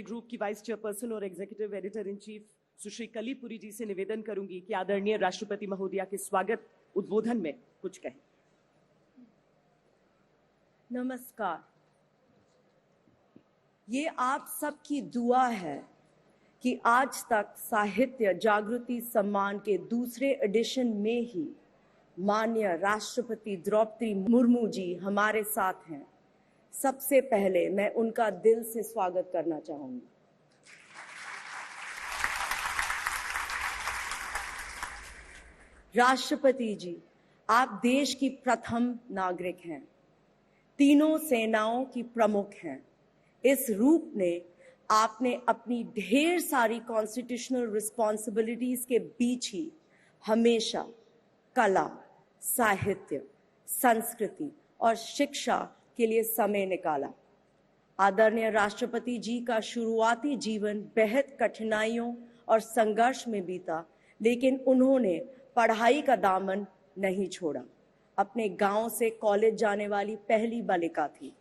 Group की vice chairperson और executive editor in chief सुश्री कलीपुरी जी से निवेदन करूंगी कि आदरणीय राष्ट्रपति महोदया के स्वागत उद्बोधन में कुछ कहें। नमस्कार। ये आप सबकी दुआ है कि आज तक साहित्य जागृति सम्मान के दूसरे एडिशन में ही माननीय राष्ट्रपति द्रौपदी मुर्मू जी हमारे साथ हैं। सबसे पहले मैं उनका दिल से स्वागत करना चाहूंगी। राष्ट्रपति जी, आप देश की प्रथम नागरिक हैं, तीनों सेनाओं की प्रमुख हैं। इस रूप में आपने अपनी ढेर सारी कॉन्स्टिट्यूशनल रिस्पॉन्सिबिलिटीज के बीच ही हमेशा कला, साहित्य, संस्कृति और शिक्षा के लिए समय निकाला। आदरणीय राष्ट्रपति जी का शुरुआती जीवन बेहद कठिनाइयों और संघर्ष में बीता, लेकिन उन्होंने पढ़ाई का दामन नहीं छोड़ा। अपने गांव से कॉलेज जाने वाली पहली बालिका थी।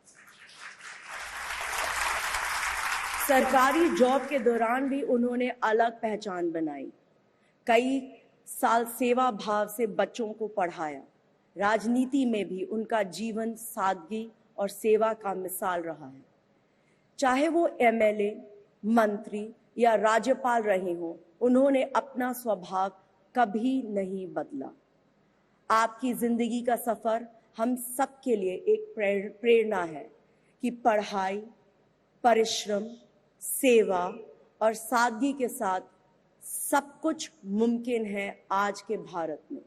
सरकारी जॉब के दौरान भी उन्होंने अलग पहचान बनाई। कई साल सेवा भाव से बच्चों को पढ़ाया। राजनीति में भी उनका जीवन सादगी और सेवा का मिसाल रहा है। चाहे वो एमएलए, मंत्री या राज्यपाल रहे हों, उन्होंने अपना स्वभाव कभी नहीं बदला। आपकी जिंदगी का सफर हम सब के लिए एक प्रेरणा है कि पढ़ाई, परिश्रम, सेवा और सादगी के साथ सब कुछ मुमकिन है आज के भारत में।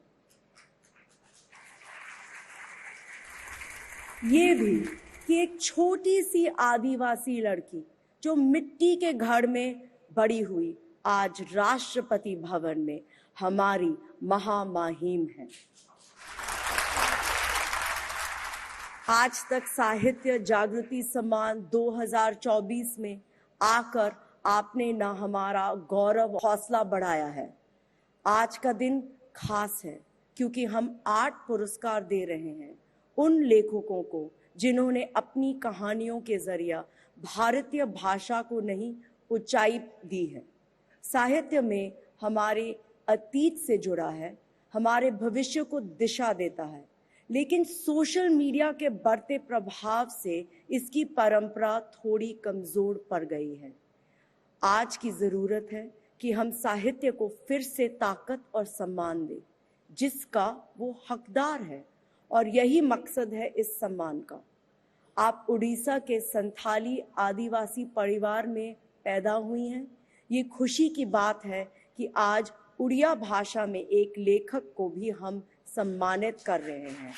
ये भी कि एक छोटी सी आदिवासी लड़की जो मिट्टी के घर में बड़ी हुई, आज राष्ट्रपति भवन में हमारी महामहिम है। आज तक साहित्य जागृति सम्मान 2024 में आकर आपने ना हमारा गौरव हौसला बढ़ाया है। आज का दिन खास है क्योंकि हम 8 पुरस्कार दे रहे हैं उन लेखकों को जिन्होंने अपनी कहानियों के जरिए भारतीय भाषा को नहीं ऊंचाई दी है। साहित्य में हमारे अतीत से जुड़ा है, हमारे भविष्य को दिशा देता है, लेकिन सोशल मीडिया के बढ़ते प्रभाव से इसकी परंपरा थोड़ी कमजोर पड़ गई है। आज की जरूरत है कि हम साहित्य को फिर से ताकत और सम्मान दें जिसका वो हकदार है, और यही मकसद है इस सम्मान का। आप उड़ीसा के संथाली आदिवासी परिवार में पैदा हुई हैं। ये खुशी की बात है कि आज उड़िया भाषा में एक लेखक को भी हम सम्मानित कर रहे हैं।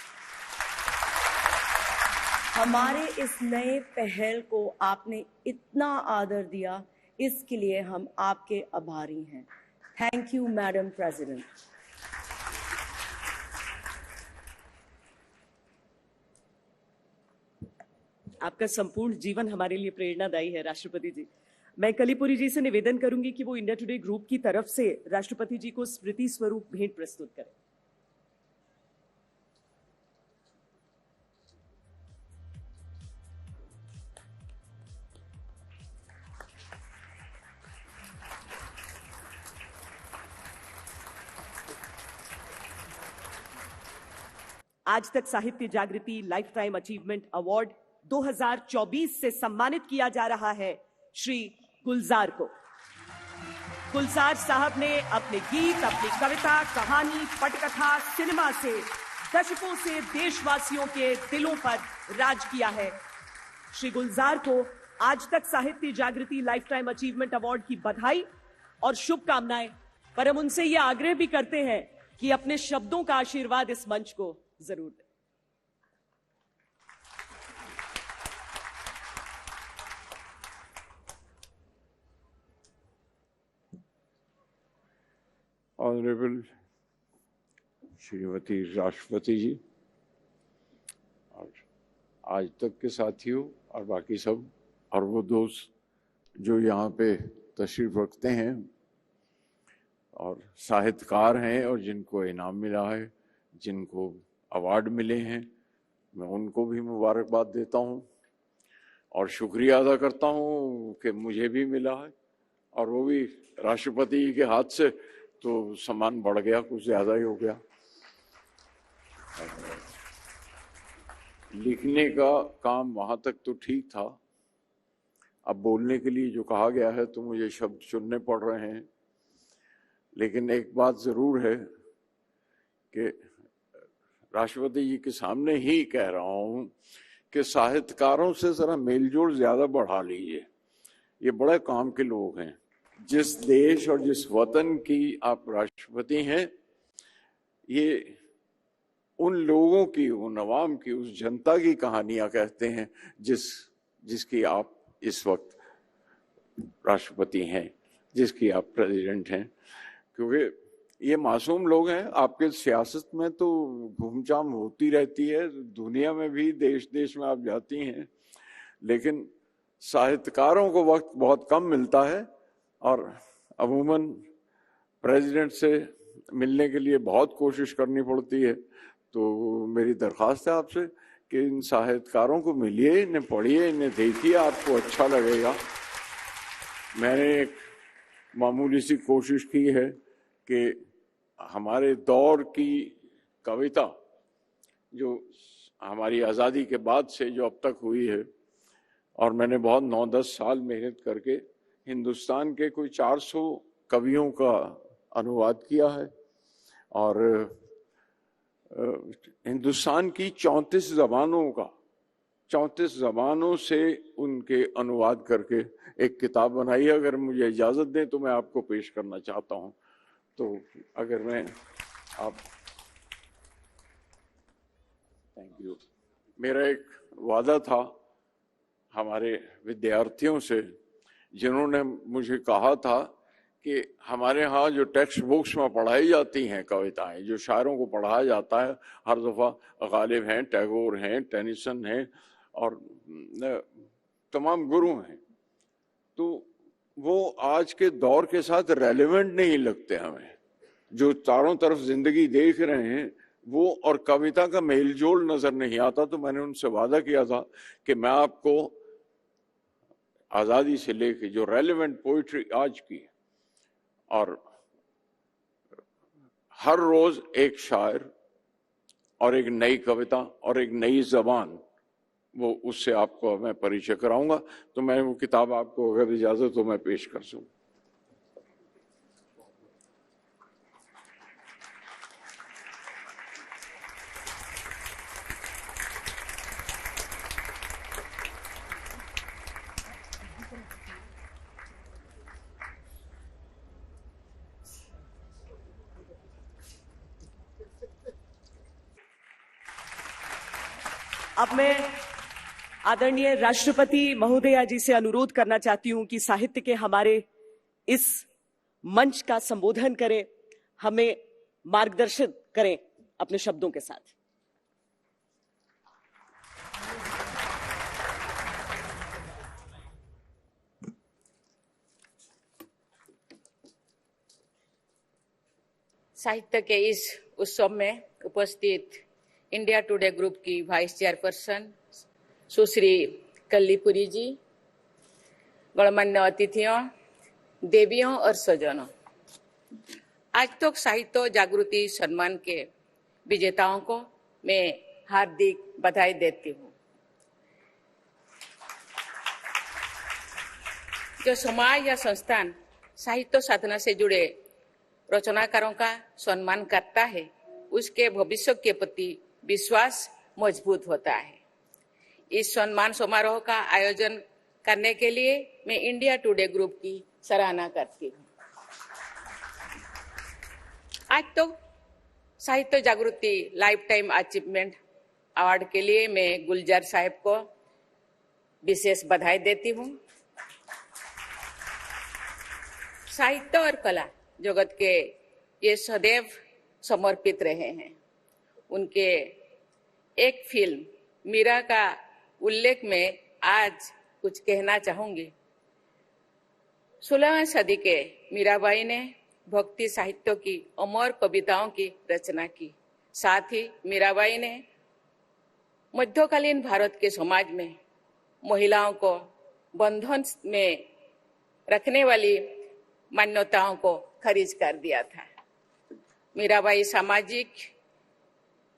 हमारे इस नए पहल को आपने इतना आदर दिया, इसके लिए हम आपके आभारी हैं। Thank you madam president. आपका संपूर्ण जीवन हमारे लिए प्रेरणादायी है राष्ट्रपति जी। मैं कलीपुरी जी से निवेदन करूंगी कि वो इंडिया टुडे ग्रुप की तरफ से राष्ट्रपति जी को स्मृति स्वरूप भेंट प्रस्तुत करें। आज तक साहित्य जागृति लाइफ टाइम अचीवमेंट अवार्ड 2024 से सम्मानित किया जा रहा है श्री गुलजार को। गुलजार साहब ने अपने गीत, अपनी कविता, कहानी, पटकथा, सिनेमा से दशकों से देशवासियों के दिलों पर राज किया है। श्री गुलजार को आज तक साहित्य जागृति लाइफ टाइम अचीवमेंट अवार्ड की बधाई और शुभकामनाएं। पर हम उनसे यह आग्रह भी करते हैं कि अपने शब्दों का आशीर्वाद इस मंच को जरूर दें। ऑनरेबल श्रीमती राष्ट्रपति जी और आज तक के साथियों और बाकी सब और वो दोस्त जो यहाँ पे तशरीफ रखते हैं और साहित्यकार हैं और जिनको इनाम मिला है, जिनको अवार्ड मिले हैं, मैं उनको भी मुबारकबाद देता हूँ। और शुक्रिया अदा करता हूँ कि मुझे भी मिला है, और वो भी राष्ट्रपति जी के हाथ से, तो सम्मान बढ़ गया, कुछ ज्यादा ही हो गया। लिखने का काम वहां तक तो ठीक था, अब बोलने के लिए जो कहा गया है तो मुझे शब्द चुनने पड़ रहे हैं। लेकिन एक बात जरूर है कि राष्ट्रपति जी के सामने ही कह रहा हूं कि साहित्यकारों से जरा मेलजोल ज्यादा बढ़ा लीजिए। ये बड़े काम के लोग हैं। जिस देश और जिस वतन की आप राष्ट्रपति हैं, ये उन लोगों की, उन अवाम की, उस जनता की कहानियां कहते हैं जिसकी आप इस वक्त राष्ट्रपति हैं, जिसकी आप प्रेसिडेंट हैं। क्योंकि ये मासूम लोग हैं। आपके सियासत में तो घूमचाम होती रहती है, दुनिया में भी, देश देश में आप जाती हैं, लेकिन साहित्यकारों को वक्त बहुत कम मिलता है, और अमूमन प्रेसिडेंट से मिलने के लिए बहुत कोशिश करनी पड़ती है। तो मेरी दरख्वास्त है आपसे कि इन साहित्यकारों को मिलिए, इन्हें पढ़िए, इन्हें देखिए, आपको अच्छा लगेगा। मैंने एक मामूली सी कोशिश की है कि हमारे दौर की कविता जो हमारी आज़ादी के बाद से जो अब तक हुई है, और मैंने बहुत 9-10 साल मेहनत करके हिंदुस्तान के कोई 400 कवियों का अनुवाद किया है, और हिंदुस्तान की 34 ज़बानों से उनके अनुवाद करके एक किताब बनाई है। अगर मुझे इजाज़त दें तो मैं आपको पेश करना चाहता हूं। तो अगर मैं थैंक यू। मेरा एक वादा था हमारे विद्यार्थियों से, जिन्होंने मुझे कहा था कि हमारे यहाँ जो टेक्स्ट बुक्स में पढ़ाई जाती हैं कविताएं, जो शायरों को पढ़ाया जाता है हर दफ़ा, गालिब हैं, टैगोर हैं, टेनिसन हैं और तमाम गुरु हैं, तो वो आज के दौर के साथ रेलेवेंट नहीं लगते हमें। जो चारों तरफ जिंदगी देख रहे हैं वो और कविता का मेलजोल नजर नहीं आता। तो मैंने उनसे वादा किया था कि मैं आपको आज़ादी से लेके जो रेलेवेंट पोइट्री आज की, और हर रोज एक शायर और एक नई कविता और एक नई जबान, वो उससे आपको मैं परिचय कराऊंगा। तो मैं वो किताब आपको अगर इजाजत हो मैं पेश कर दूं। अब मैं आदरणीय राष्ट्रपति महोदया जी से अनुरोध करना चाहती हूं कि साहित्य के हमारे इस मंच का संबोधन करें, हमें मार्गदर्शन करें अपने शब्दों के साथ। साहित्य के इस उत्सव में उपस्थित इंडिया टुडे ग्रुप की वाइस चेयरपर्सन सुश्री कल्लीपुरी जी, गणमान्य अतिथियों, देवियों और सज्जनों, आज तक साहित्य जागृति सम्मान के विजेताओं को मैं हार्दिक बधाई देती हूँ। जो समाज या संस्थान साहित्य साधना से जुड़े रचनाकारों का सम्मान करता है, उसके भविष्य के प्रति विश्वास मजबूत होता है। इस सम्मान समारोह का आयोजन करने के लिए मैं इंडिया टुडे ग्रुप की सराहना करती हूँ। आज तो साहित्य जागृति लाइफ टाइम अचीवमेंट अवार्ड के लिए मैं गुलजार साहब को विशेष बधाई देती हूँ। साहित्य और कला जगत के ये सदैव समर्पित रहे हैं। उनके एक फिल्म मीरा का उल्लेख में आज कुछ कहना चाहूंगी। 16वीं सदी के मीराबाई ने भक्ति साहित्य की अमर कविताओं की रचना की। साथ ही मीराबाई ने मध्यकालीन भारत के समाज में महिलाओं को बंधन में रखने वाली मान्यताओं को खारिज कर दिया था। मीराबाई सामाजिक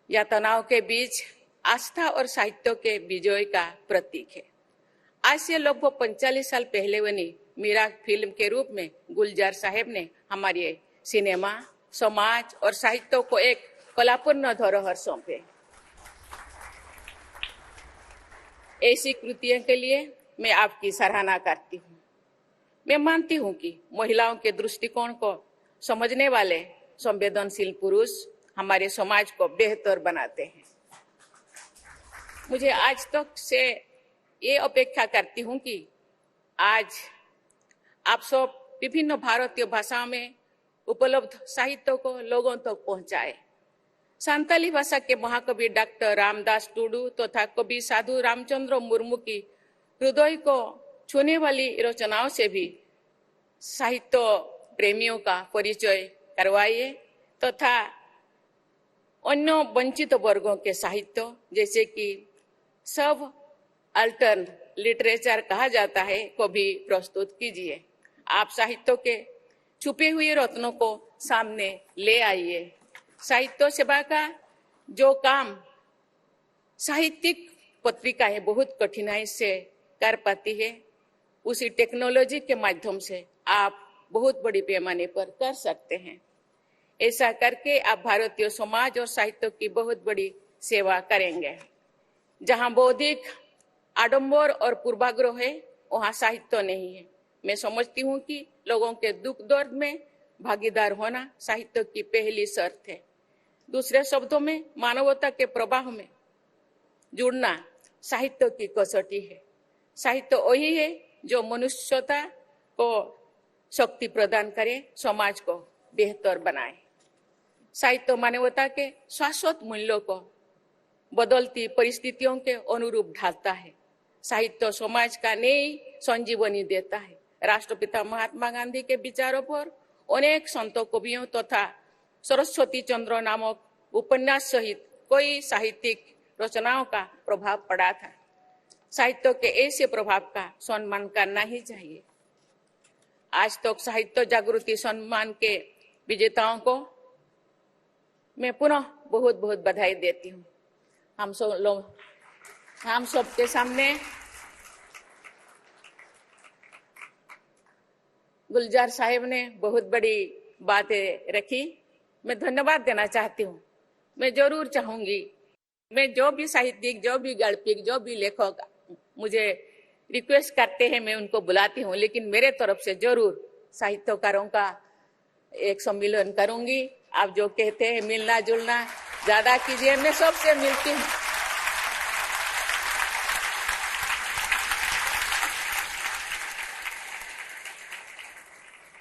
या तनाव के बीच आस्था और साहित्य के विजय का प्रतीक है। आज से लगभग 45 साल पहले बनी मीरा फिल्म के रूप में गुलजार साहब ने हमारे सिनेमा, समाज और साहित्य को एक कलापूर्ण धरोहर सौंपे। ऐसी कृतियों के लिए मैं आपकी सराहना करती हूँ। मैं मानती हूँ कि महिलाओं के दृष्टिकोण को समझने वाले संवेदनशील पुरुष हमारे समाज को बेहतर बनाते हैं। मुझे आज तक से ये अपेक्षा करती हूँ कि आज आप सब विभिन्न भारतीय भाषाओं में उपलब्ध साहित्य को लोगों तक पहुंचाए। संताली भाषा के महाकवि डॉक्टर रामदास टुडू तथा कवि साधु रामचंद्र मुर्मू की हृदय को छूने वाली रचनाओं से भी साहित्य प्रेमियों का परिचय करवाइए तथा अन्य वंचित वर्गों के साहित्य जैसे कि सब अल्टर्न लिटरेचर कहा जाता है को भी प्रस्तुत कीजिए। आप साहित्य के छुपे हुए रत्नों को सामने ले आइए। साहित्य सेवा का जो काम साहित्यिक पत्रिकाएं बहुत कठिनाई से कर पाती है, उसी टेक्नोलॉजी के माध्यम से आप बहुत बड़ी पैमाने पर कर सकते हैं। ऐसा करके आप भारतीय समाज और साहित्य की बहुत बड़ी सेवा करेंगे। जहां बौद्धिक आडंबर और पूर्वाग्रह है, वहां साहित्य नहीं है। मैं समझती हूँ कि लोगों के दुख दर्द में भागीदार होना साहित्य की पहली शर्त है। दूसरे शब्दों में मानवता के प्रवाह में जुड़ना साहित्य की कसौटी है। साहित्य वही है जो मनुष्यता को शक्ति प्रदान करे, समाज को बेहतर बनाए। साहित्य मानवता के शाश्वत मूल्यों को बदलती परिस्थितियों के अनुरूप ढालता है। साहित्य समाज का नई संजीवनी देता है। राष्ट्रपिता महात्मा गांधी के विचारों पर अनेक संतों, कवियों तथा सरस्वती चंद्र नामक उपन्यास सहित कई साहित्यिक रचनाओं का प्रभाव पड़ा था। साहित्य के ऐसे प्रभाव का सम्मान करना ही चाहिए। आज तक साहित्य जागृति सम्मान के विजेताओं को मैं पुनः बहुत बहुत बधाई देती हूँ। हम सबके सामने गुलजार साहब ने बहुत बड़ी बातें रखी। मैं धन्यवाद देना चाहती हूँ। मैं जरूर चाहूंगी, मैं जो भी साहित्यिक, जो भी गल्पिक, जो भी लेखक मुझे रिक्वेस्ट करते हैं, मैं उनको बुलाती हूँ, लेकिन मेरे तरफ से जरूर साहित्यकारों का एक सम्मेलन करूंगी। आप जो कहते हैं मिलना जुलना ज्यादा कीजिए। मैं सबसे मिलती हूँ।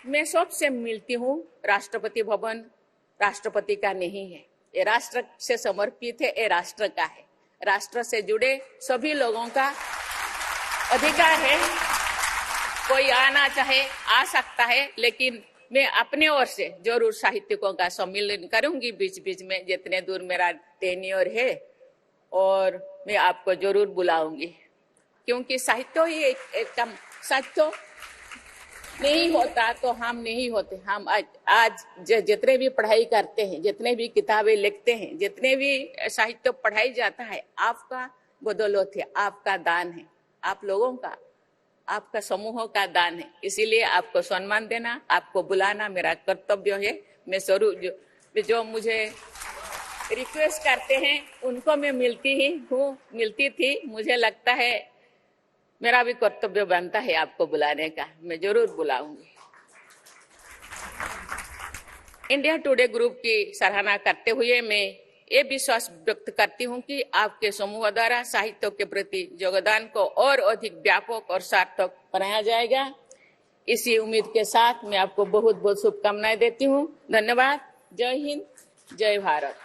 मैं सबसे मिलती हूँ। राष्ट्रपति भवन राष्ट्रपति का नहीं है, ये राष्ट्र से समर्पित है, ये राष्ट्र का है। राष्ट्र से जुड़े सभी लोगों का अधिकार है। कोई आना चाहे आ सकता है, लेकिन मैं अपने ओर से जरूर साहित्यिकों का सम्मेलन करूंगी बीच बीच में, जितने दूर मेरा टेन्योर है, और मैं आपको जरूर बुलाऊंगी, क्योंकि साहित्य ही एक कम साहित्य नहीं होता तो हम नहीं होते। हम आज जितने भी पढ़ाई करते हैं, जितने भी किताबें लिखते हैं, जितने भी साहित्य पढ़ाई जाता है, आपका बदौलत है, आपका दान है, आप लोगों का, आपका समूहों का दान है। इसीलिए आपको सम्मान देना, आपको बुलाना मेरा कर्तव्य है। मैं जरूर जो मुझे रिक्वेस्ट करते हैं उनको मैं मिलती थी। मुझे लगता है मेरा भी कर्तव्य बनता है आपको बुलाने का। मैं जरूर बुलाऊंगी। इंडिया टुडे ग्रुप की सराहना करते हुए मैं ये विश्वास व्यक्त करती हूँ कि आपके समूह द्वारा साहित्य के प्रति योगदान को और अधिक व्यापक और सार्थक बनाया जाएगा। इसी उम्मीद के साथ मैं आपको बहुत बहुत शुभकामनाएं देती हूँ। धन्यवाद। जय हिंद, जय भारत।